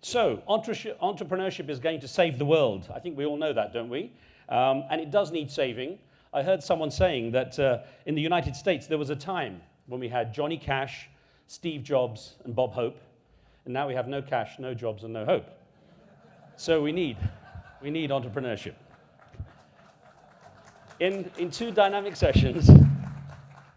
So, entrepreneurship is going to save the world. I think we all know that, don't we? And it does need saving. I heard someone saying that in the United States there was a time when we had Johnny Cash, Steve Jobs, and Bob Hope, and now we have no cash, no jobs, and no hope. So we need entrepreneurship. In two dynamic sessions,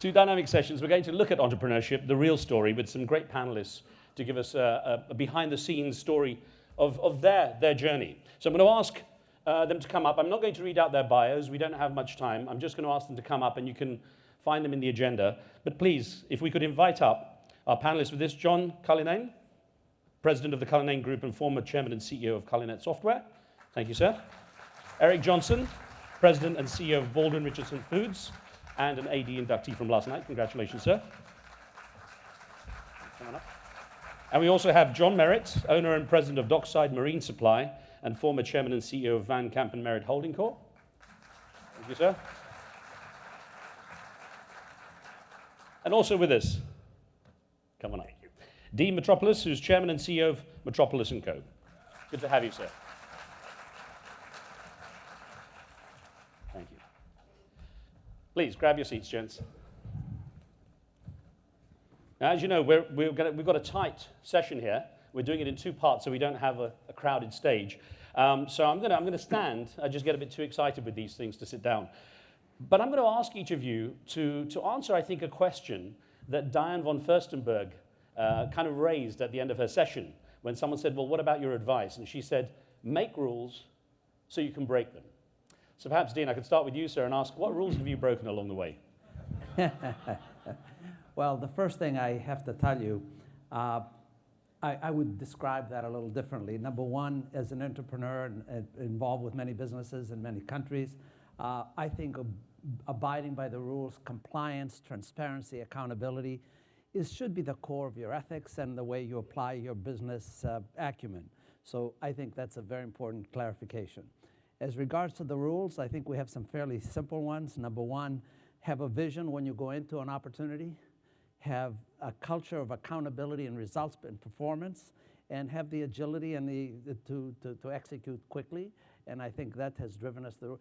we're going to look at entrepreneurship, the real story, with some great panelists to give us a behind-the-scenes story of their journey. So I'm going to ask them to come up. I'm not going to read out their bios. We don't have much time. I'm just going to ask them to come up, and you can find them in the agenda. But please, if we could invite up our panelists with this, John Cullinane, President of the Cullinane Group and former Chairman and CEO of Cullinet Software. Thank you, sir. Eric Johnson, President and CEO of Baldwin Richardson Foods, and an AD inductee from last night. Congratulations, sir. Come on up. And we also have John Merritt, owner and president of Dockside Marine Supply, and former chairman and CEO of Kampen Merritt Holding Corp. Thank you, sir. And also with us, come on up, Dean Metropolis, who's chairman and CEO of Metropolis & Co. Good to have you, sir. Thank you. Please, grab your seats, gents. Now, as you know, we've got a tight session here. We're doing it in two parts, so we don't have a crowded stage. So I'm going to stand. I just get a bit too excited with these things to sit down. But I'm going to ask each of you to answer, I think, a question that Diane von Furstenberg kind of raised at the end of her session when someone said, well, what about your advice? And she said, make rules so you can break them. So perhaps, Dean, I could start with you, sir, and ask, what rules have you broken along the way? Well, the first thing I have to tell you, I would describe that a little differently. Number one, as an entrepreneur and involved with many businesses in many countries, I think abiding by the rules, compliance, transparency, accountability, should be the core of your ethics and the way you apply your business acumen. So I think that's a very important clarification. As regards to the rules, I think we have some fairly simple ones. Number one, have a vision when you go into an opportunity, have a culture of accountability and results and performance, and have the agility and to execute quickly. And I think that has driven us through.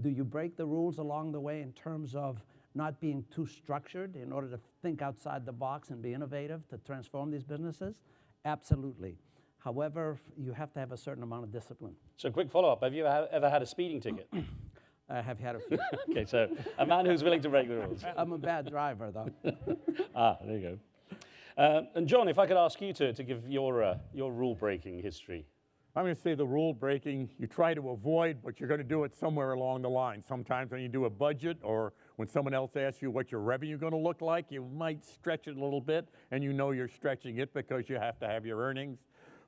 Do you break the rules along the way in terms of not being too structured in order to think outside the box and be innovative to transform these businesses? Absolutely. However, you have to have a certain amount of discipline. So quick follow-up. Have you ever had a speeding ticket? I have had a few. Okay, so a man who's willing to break the rules. I'm a bad driver, though. There you go. And John, if I could ask you to give your rule-breaking history. I'm going to say the rule breaking, you try to avoid, but you're going to do it somewhere along the line. Sometimes when you do a budget or when someone else asks you what your revenue is going to look like, you might stretch it a little bit, and you know you're stretching it because you have to have your earnings.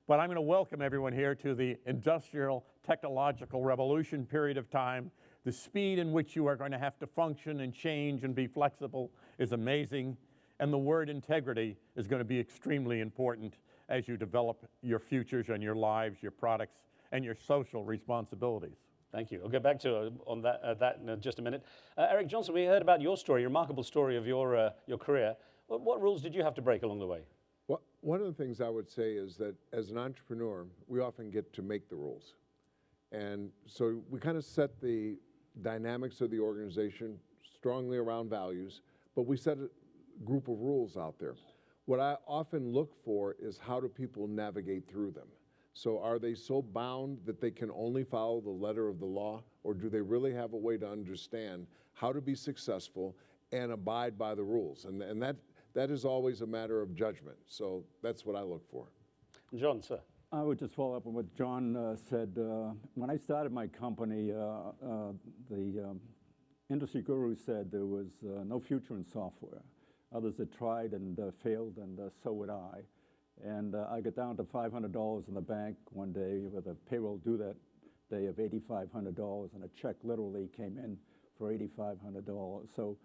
But I'm going to welcome everyone here to the industrial technological revolution period of time. The speed in which you are going to have to function and change and be flexible is amazing. And the word integrity is going to be extremely important as you develop your futures and your lives, your products, and your social responsibilities. Thank you. I'll get back to that in just a minute. Eric Johnson, we heard about your story, your remarkable story of your career. What rules did you have to break along the way? Well, one of the things I would say is that as an entrepreneur, we often get to make the rules. And so we kind of set the dynamics of the organization strongly around values, but we set a group of rules out there. What I often look for is how do people navigate through them? So are they so bound that they can only follow the letter of the law, or do they really have a way to understand how to be successful and abide by the rules? And that is always a matter of judgment. So that's what I look for. John, sir. I would just follow up on what John said. When I started my company, the industry guru said there was no future in software. Others had tried and failed, and so would I. And I got down to $500 in the bank one day with a payroll due that day of $8,500, and a check literally came in for $8,500. So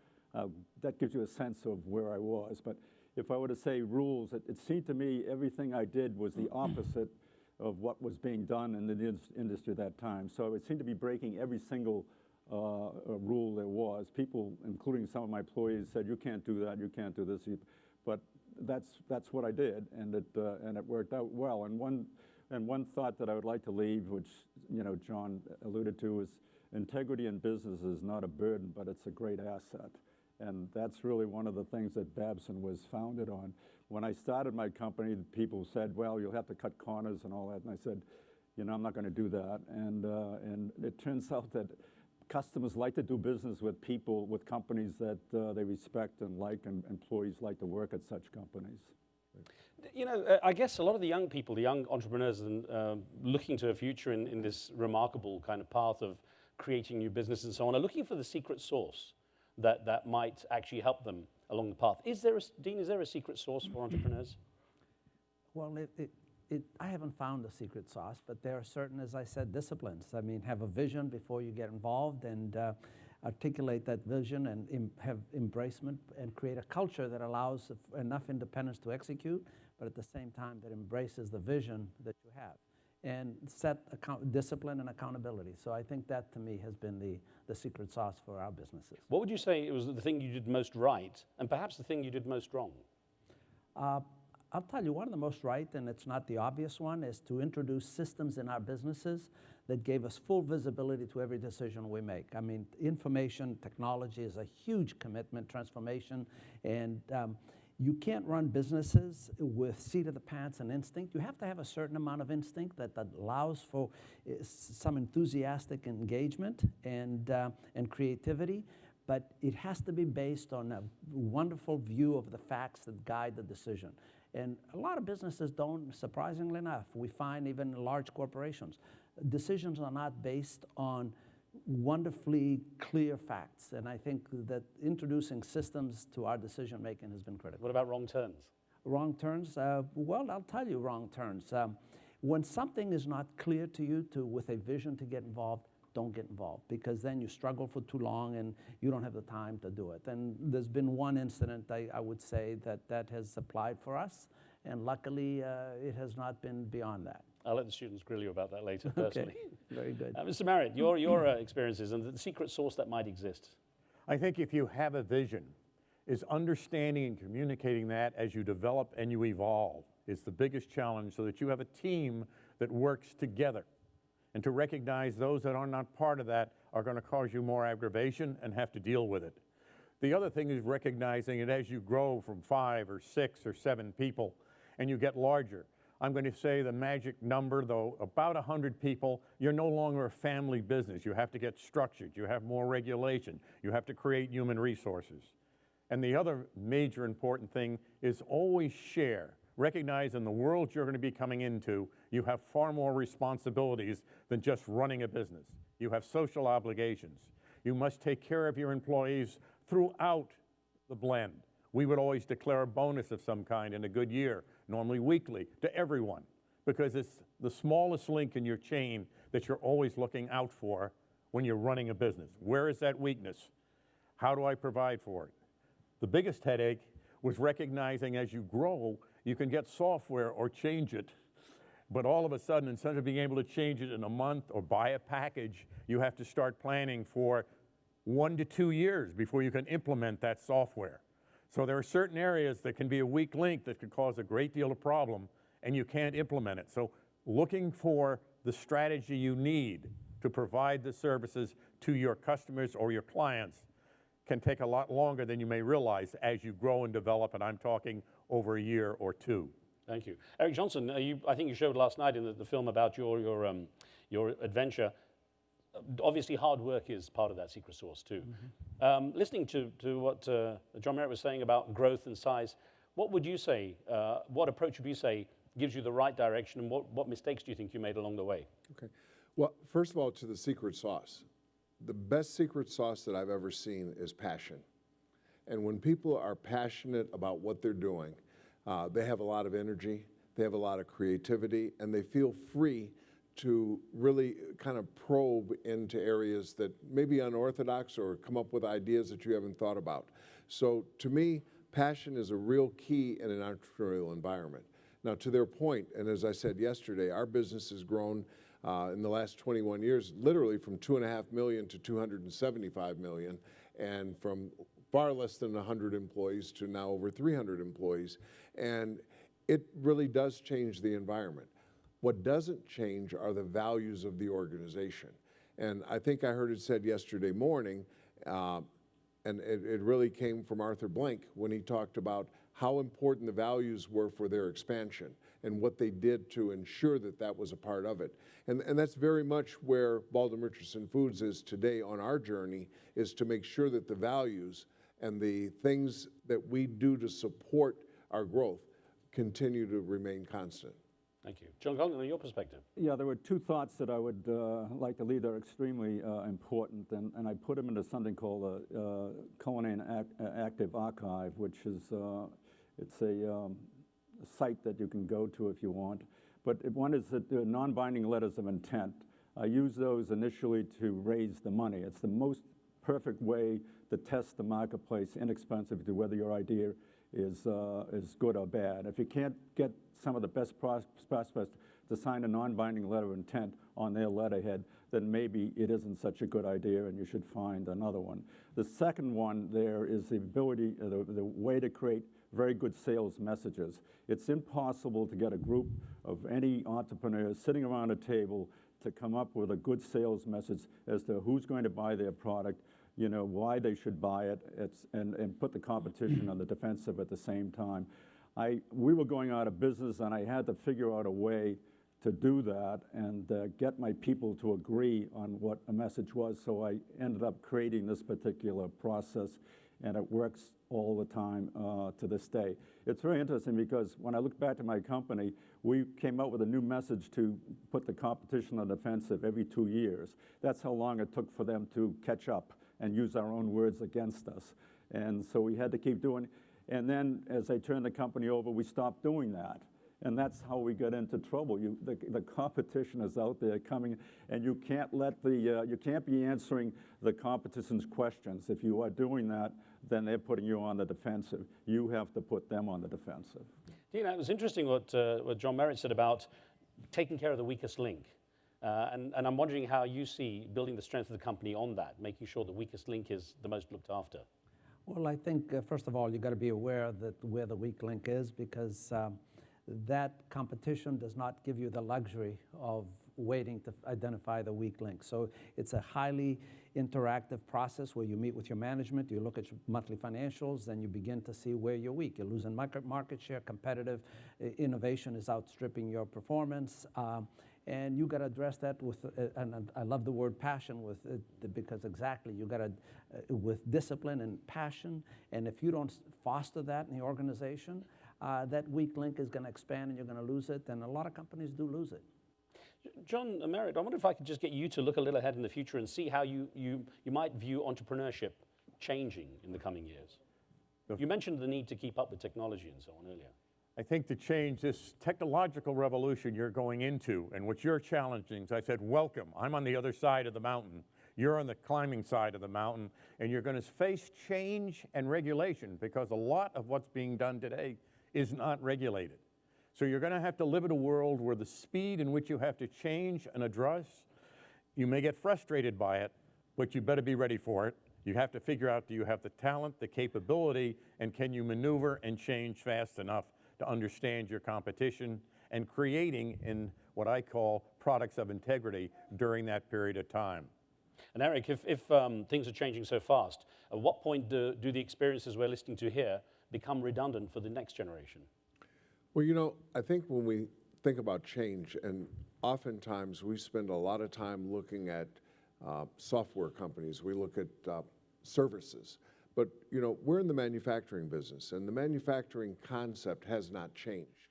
that gives you a sense of where I was. But if I were to say rules, it seemed to me everything I did was the opposite of what was being done in the industry at that time. So it seemed to be breaking every single rule there was. People, including some of my employees, said, you can't do that, you can't do this. But that's what I did, and it worked out well. And And one thought that I would like to leave, which John alluded to, is integrity in business is not a burden, but it's a great asset. And that's really one of the things that Babson was founded on. When I started my company, people said, well, you'll have to cut corners and all that. And I said, I'm not going to do that. And it turns out that customers like to do business with people, with companies that they respect and like, and employees like to work at such companies. I guess a lot of the young people, the young entrepreneurs, looking to a future in this remarkable kind of path of creating new business and so on, are looking for the secret sauce that might actually help them along the path. Dean, is there a secret sauce for entrepreneurs? Well, I haven't found the secret sauce, but there are certain, as I said, disciplines. I mean, have a vision before you get involved and articulate that vision and have embracement and create a culture that allows enough independence to execute, but at the same time that embraces the vision that you have and set discipline and accountability. So I think that to me has been the secret sauce for our businesses. What would you say it was the thing you did most right and perhaps the thing you did most wrong? I'll tell you, one of the most right, and it's not the obvious one, is to introduce systems in our businesses that gave us full visibility to every decision we make. I mean, information technology is a huge commitment, transformation, and you can't run businesses with seat of the pants and instinct. You have to have a certain amount of instinct that allows for some enthusiastic engagement and creativity, but it has to be based on a wonderful view of the facts that guide the decision. And a lot of businesses don't, surprisingly enough, we find even large corporations, decisions are not based on wonderfully clear facts. And I think that introducing systems to our decision making has been critical. What about wrong turns? Wrong turns? Well, I'll tell you wrong turns. When something is not clear to you with a vision to get involved, don't get involved, because then you struggle for too long and you don't have the time to do it. And there's been one incident, I would say, that has applied for us, and luckily it has not been beyond that. I'll let the students grill you about that later, personally. Okay. Very good. Mr. Merritt, your experiences and the secret sauce that might exist. I think if you have a vision, is understanding and communicating that as you develop and you evolve is the biggest challenge, so that you have a team that works together. And to recognize those that are not part of that are going to cause you more aggravation and have to deal with it. The other thing is recognizing that as you grow from 5 or 6 or 7 people and you get larger, I'm going to say the magic number, though, about 100 people, you're no longer a family business. You have to get structured. You have more regulation. You have to create human resources. And the other major important thing is always share. Recognize in the world you're going to be coming into, you have far more responsibilities than just running a business. You have social obligations. You must take care of your employees throughout the blend. We would always declare a bonus of some kind in a good year, normally weekly, to everyone, because it's the smallest link in your chain that you're always looking out for when you're running a business. Where is that weakness? How do I provide for it? The biggest headache was recognizing as you grow, you can get software or change it, but all of a sudden, instead of being able to change it in a month or buy a package, you have to start planning for 1 to 2 years before you can implement that software. So there are certain areas that can be a weak link that could cause a great deal of problem, and you can't implement it. So looking for the strategy you need to provide the services to your customers or your clients can take a lot longer than you may realize as you grow and develop, and I'm talking over a year or 2. Thank you. Eric Johnson, I think you showed last night in the film about your adventure. Obviously, hard work is part of that secret sauce too. Mm-hmm. Listening to what John Merritt was saying about growth and size, what would you say, what approach would you say gives you the right direction, and what mistakes do you think you made along the way? Okay. Well, first of all, to the secret sauce. The best secret sauce that I've ever seen is passion. And when people are passionate about what they're doing, they have a lot of energy, they have a lot of creativity, and they feel free to really kind of probe into areas that may be unorthodox or come up with ideas that you haven't thought about. So to me, passion is a real key in an entrepreneurial environment. Now, to their point, and as I said yesterday, our business has grown in the last 21 years, literally from 2.5 million to 275 million, and from far less than 100 employees to now over 300 employees. And it really does change the environment. What doesn't change are the values of the organization. And I think I heard it said yesterday morning, and it really came from Arthur Blank when he talked about how important the values were for their expansion and what they did to ensure that that was a part of it. And that's very much where Baldwin Richardson Foods is today on our journey, is to make sure that the values and the things that we do to support our growth continue to remain constant. Thank you. John Cullinan, your perspective. Yeah, there were two thoughts that I would like to leave that are extremely important, and I put them into something called the Cullinane Active Archive, which is it's a site that you can go to if you want. But one is the non-binding letters of intent. I use those initially to raise the money. It's the most perfect way to test the marketplace, inexpensive, to whether your idea is good or bad. If you can't get some of the best prospects to sign a non-binding letter of intent on their letterhead, then maybe it isn't such a good idea and you should find another one. The second one there is the ability, the way to create very good sales messages. It's impossible to get a group of any entrepreneurs sitting around a table to come up with a good sales message as to who's going to buy their product, you know, why they should buy it, and put the competition on the defensive at the same time. We were going out of business, and I had to figure out a way to do that and get my people to agree on what a message was. So I ended up creating this particular process, and it works all the time to this day. It's very interesting because when I look back to my company, we came out with a new message to put the competition on the defensive every 2 years. That's how long it took for them to catch up and use our own words against us. And so we had to keep doing it. And then as I turned the company over, we stopped doing that. And that's how we got into trouble. The competition is out there coming, and you can't let you can't be answering the competition's questions. If you are doing that, then they're putting you on the defensive. You have to put them on the defensive. You know, it was interesting what John Merritt said about taking care of the weakest link. And I'm wondering how you see building the strength of the company on that, making sure the weakest link is the most looked after. Well, I think, first of all, you got to be aware that where the weak link is, because that competition does not give you the luxury of waiting to identify the weak link. So it's a highly interactive process where you meet with your management, you look at your monthly financials, then you begin to see where you're weak. You're losing market share, competitive innovation is outstripping your performance. And you got to address that with, and I love the word passion with it, because exactly, you got to, with discipline and passion, and if you don't foster that in the organization, that weak link is going to expand and you're going to lose it, and a lot of companies do lose it. John Merritt, I wonder if I could just get you to look a little ahead in the future and see how you might view entrepreneurship changing in the coming years. You mentioned the need to keep up with technology and so on earlier. I think to change this technological revolution you're going into and what you're challenging, as I said, welcome. I'm on the other side of the mountain. You're on the climbing side of the mountain, and you're going to face change and regulation because a lot of what's being done today is not regulated. So you're going to have to live in a world where the speed in which you have to change and address, you may get frustrated by it, but you better be ready for it. You have to figure out, do you have the talent, the capability, and can you maneuver and change fast enough to understand your competition and creating in what I call products of integrity during that period of time. And Eric, if things are changing so fast, at what point do the experiences we're listening to here become redundant for the next generation? Well, you know, I think when we think about change, and oftentimes we spend a lot of time looking at software companies, we look at services, but you know, we're in the manufacturing business, and the manufacturing concept has not changed.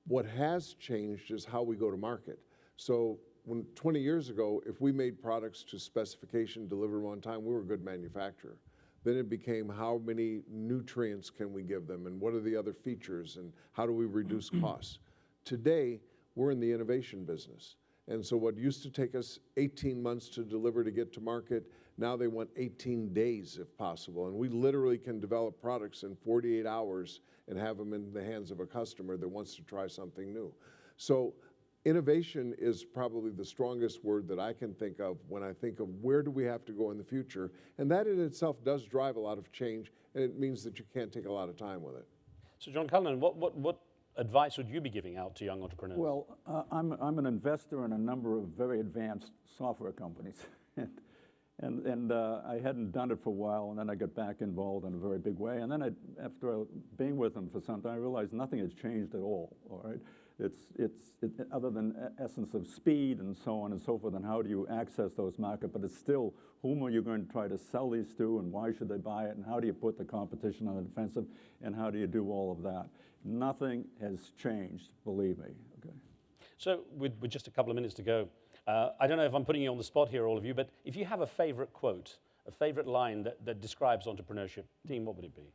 What has changed is how we go to market. So when 20 years ago, if we made products to specification, delivered on time, we were a good manufacturer. Then it became how many nutrients can we give them, and what are the other features, and how do we reduce costs? Today, we're in the innovation business. And so what used to take us 18 months to deliver to get to market, now they want 18 days if possible. And we literally can develop products in 48 hours and have them in the hands of a customer that wants to try something new. So innovation is probably the strongest word that I can think of when I think of where do we have to go in the future. And that in itself does drive a lot of change, and it means that you can't take a lot of time with it. So John Cullinan, what advice would you be giving out to young entrepreneurs? Well, I'm an investor in a number of very advanced software companies. And I hadn't done it for a while, and then I got back involved in a very big way. And then after being with them for some time, I realized nothing has changed at all right? Other than essence of speed and so on and so forth, and how do you access those markets, but it's still, whom are you going to try to sell these to, and why should they buy it, and how do you put the competition on the defensive, and how do you do all of that? Nothing has changed, believe me, okay? So with just a couple of minutes to go, I don't know if I'm putting you on the spot here, all of you, but if you have a favorite quote, a favorite line that describes entrepreneurship, team, what would it be?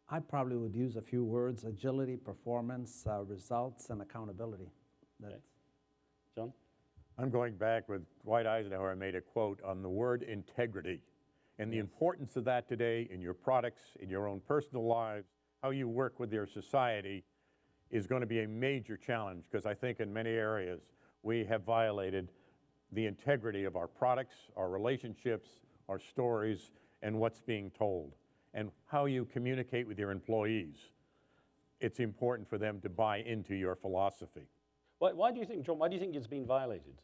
I probably would use a few words: agility, performance, results, and accountability. Okay. John? I'm going back with Dwight Eisenhower. I made a quote on the word integrity and the importance of that today in your products, in your own personal lives, how you work with your society is going to be a major challenge, because I think in many areas we have violated the integrity of our products, our relationships, our stories, and what's being told, and how you communicate with your employees. It's important for them to buy into your philosophy. Why do you think, John, why do you think it's been violated?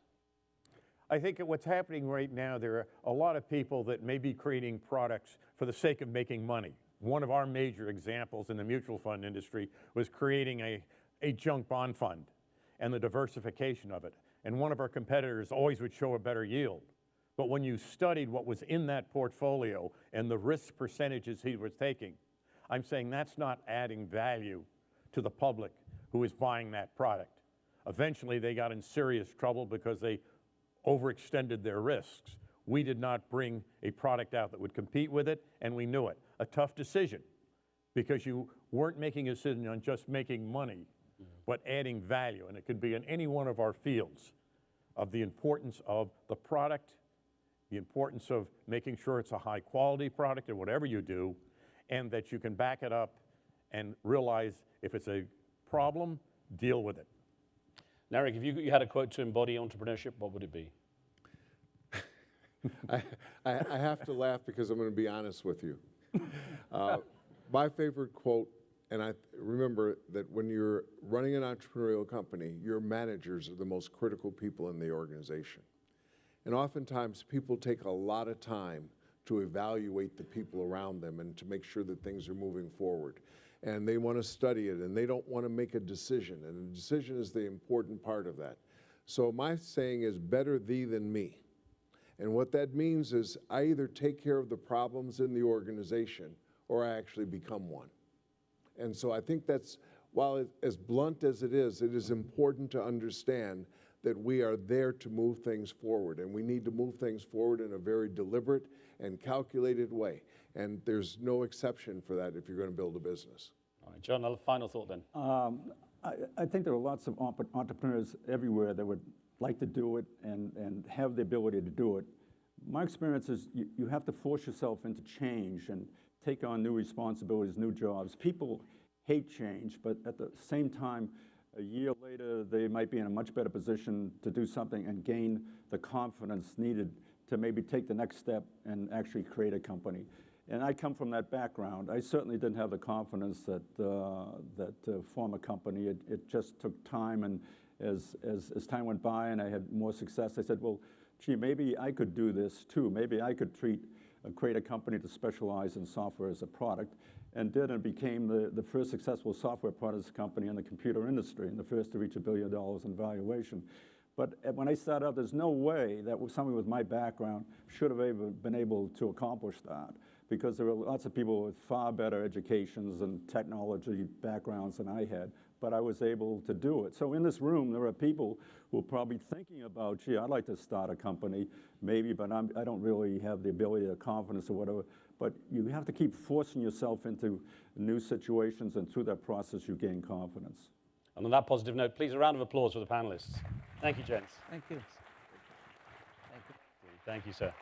I think what's happening right now, there are a lot of people that may be creating products for the sake of making money. One of our major examples in the mutual fund industry was creating a junk bond fund and the diversification of it. And one of our competitors always would show a better yield. But when you studied what was in that portfolio and the risk percentages he was taking, I'm saying that's not adding value to the public who is buying that product. Eventually, they got in serious trouble because they overextended their risks. We did not bring a product out that would compete with it, and we knew it. A tough decision, because you weren't making a decision on just making money, but adding value. And it could be in any one of our fields, of the importance of the product, the importance of making sure it's a high quality product in whatever you do, and that you can back it up and realize if it's a problem, deal with it. Narek, if you had a quote to embody entrepreneurship, what would it be? I have to laugh because I'm going to be honest with you. My favorite quote, and I remember that when you're running an entrepreneurial company, your managers are the most critical people in the organization. And oftentimes people take a lot of time to evaluate the people around them and to make sure that things are moving forward. And they want to study it, and they don't want to make a decision. And the decision is the important part of that. So my saying is, better thee than me. And what that means is I either take care of the problems in the organization or I actually become one. And so I think that's, while as blunt as it is important to understand that we are there to move things forward. And we need to move things forward in a very deliberate and calculated way. And there's no exception for that if you're going to build a business. All right, John, a final thought then. I think there are lots of entrepreneurs everywhere that would like to do it and have the ability to do it. My experience is you have to force yourself into change and take on new responsibilities, new jobs. People hate change, but at the same time, a year later, they might be in a much better position to do something and gain the confidence needed to maybe take the next step and actually create a company. And I come from that background. I certainly didn't have the confidence that form a company. It just took time, and as time went by and I had more success, I said, well, gee, maybe I could do this too. Maybe I could create a company to specialize in software as a product, and did, and became the first successful software products company in the computer industry, and the first to reach $1 billion in valuation. But when I started out, there's no way that somebody with my background should have been able to accomplish that, because there were lots of people with far better educations and technology backgrounds than I had, but I was able to do it. So in this room, there are people who are probably thinking about, gee, I'd like to start a company, maybe, but I don't really have the ability or confidence or whatever. But you have to keep forcing yourself into new situations, and through that process, you gain confidence. And on that positive note, please a round of applause for the panelists. Thank you, gents. Thank you. Thank you, sir.